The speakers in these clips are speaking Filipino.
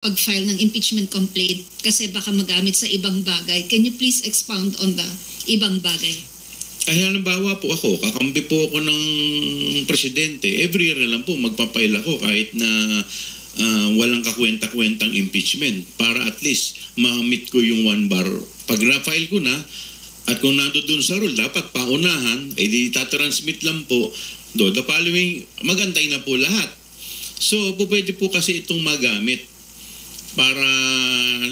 pag-file ng impeachment complaint kasi baka magamit sa ibang bagay. Can you please expound on the ibang bagay? Ay, halimbawa po ako, kakampi po ako ng presidente. Every year na lang po magpapail ako kahit na walang kakwenta-kwentang impeachment para at least ma-meet ko yung 1 bar. Pag na-file ko na, at kung nandoon sa rule, dapat paunahan, di tatransmit lang po. The following, magantay na po lahat. So, pwede po kasi itong magamit para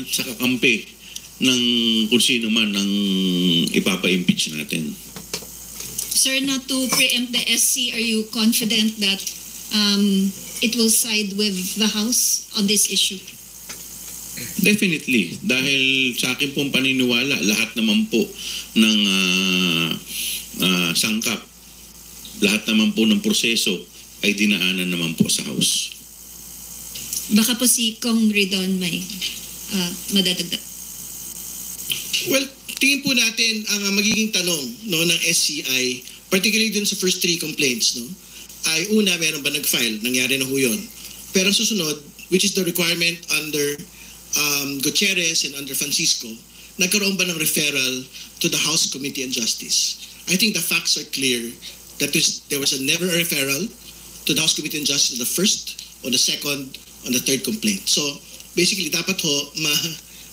sa kakampi ng kung sino man ang ipapa-impeach natin. Sir, not to preempt the SC, are you confident that it will side with the House on this issue? Definitely. Dahil sa akin pong paniniwala, lahat naman po ng sangkap, lahat naman po ng proseso ay dinaanan naman po sa House. Baka po si Kong Ridon may madadagdag. Well, tingin po natin ang magiging tanong ng SCI, particularly dun sa first 3 complaints, ay una, meron ba nag-file? Nangyari na ho yun. Pero ang susunod, which is the requirement under Gutierrez and under Francisco, nagkaroon ba ng referral to the House Committee on Justice? I think the facts are clear that there was never a referral to the House Committee on Justice on the first, on the second, on the third complaint. So, basically, dapat ho,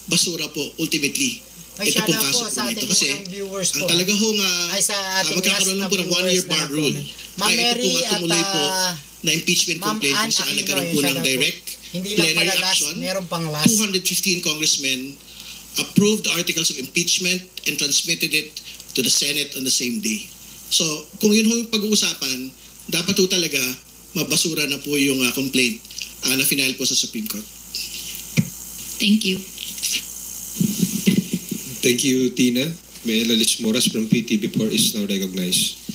basura po, ultimately. Ito pong kaso po nito. Kasi, ang talaga ho nga, magkakaroon lang po ng 1-year bar rule. Ay ito po nga tumuloy po na impeachment complaint kung saan nagkaroon po ng direct plenary action. 215 congressmen approved the articles of impeachment and transmitted it to the Senate on the same day. So, kung yun ho yung pag-uusapan, dapat ho talaga mabasura na po yung complaint na final po sa Supreme Court. Thank you. Thank you, Tina. May Lalis Moras from PTV4 is now recognized.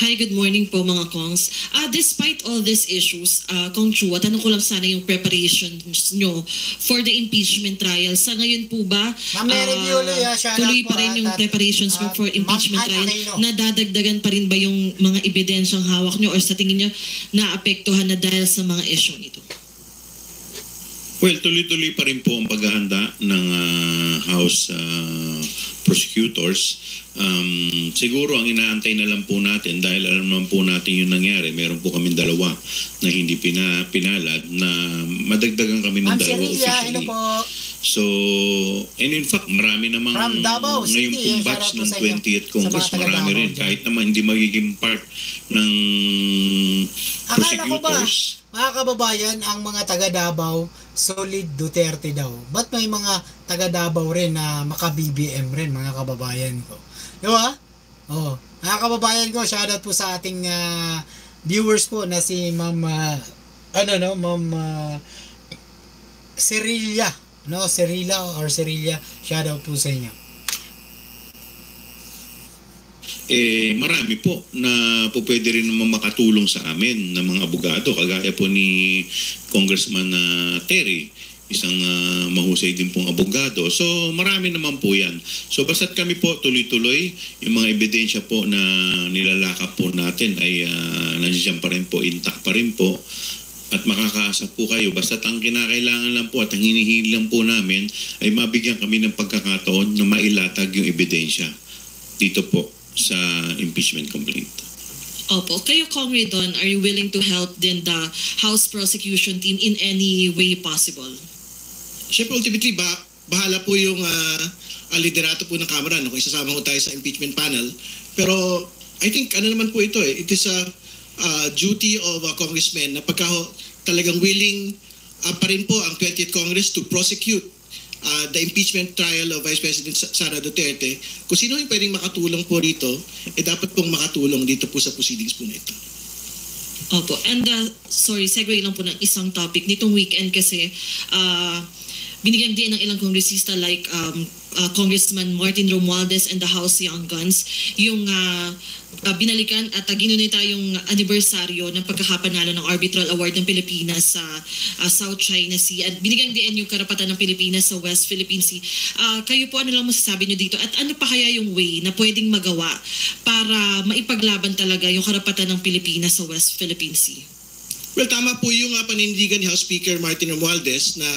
Hi, good morning po mga Kongs. Despite all these issues, Kong Chua, tanong ko lang sana yung preparations nyo for the impeachment trial. Sa ngayon po ba, tuloy pa rin yung preparations mo for impeachment trial? Nadadagdagan pa rin ba yung mga ebidensyang hawak nyo or sa tingin nyo naapektuhan na dahil sa mga issue nito? Well, tuloy-tuloy pa rin po ang paghahanda ng House prosecutors. Siguro ang inaantay na lang po natin dahil alam naman po natin yung nangyari. Meron po kami 2 na hindi pinalad na madagdagan kami ng 2 officially. So, and in fact, marami namang ngayong pong batch ng 20th Congress, marami rin. Kahit naman hindi magiging part ng prosecutors. Mga kababayan, ang mga taga Davao, solid Duterte daw. Ba't may mga taga Davao rin na maka-BBM rin, mga kababayan ko? Di ba? Oh, mga kababayan ko, shoutout po sa ating viewers po na si Ma'am Cerilla, Cerilla, shoutout po sa inyo. Marami po na po pwede rin naman makatulong sa amin ng mga abogado. Kagaya po ni Congressman Terry, isang mahusay din pong abogado. So marami naman po yan. So basta't kami po tuloy-tuloy, yung mga ebidensya po na nilalakap po natin ay nandiyan pa rin po, intact pa rin po. At makakaasa po kayo. Basta't ang kinakailangan lang po at ang hinihingin lang po namin ay mabigyan kami ng pagkakataon na mailatag yung ebidensya dito po sa impeachment complaint. Opo. Kayo, Kong Ridon, are you willing to help din the House prosecution team in any way possible? Siyempre, ultimately, bahala po yung liderato po ng Kamara kung isasama ko tayo sa impeachment panel. Pero I think naman po ito it is a duty of a congressman na pagka talagang willing pa rin po ang 20th Congress to prosecute the impeachment trial of Vice President Sara Duterte, kung sino yung pwedeng makatulong po rito, dapat pong makatulong dito po sa proceedings po na ito. Opo. And sorry, segue lang po ng isang topic. Nitong weekend kasi, binigyan din ng ilang kongresista like Congressman Martin Romualdez and the House Young Guns yung binalikan at ginunita yung anibersaryo ng pagkakapanalo ng Arbitral Award ng Pilipinas sa South China Sea at binigyan din yung karapatan ng Pilipinas sa West Philippine Sea. Kayo po, ano lang masasabi nyo dito at ano pa kaya yung way na pwedeng magawa para maipaglaban talaga yung karapatan ng Pilipinas sa West Philippine Sea? Well, tama po yung panindigan ni House Speaker Martin Romualdez na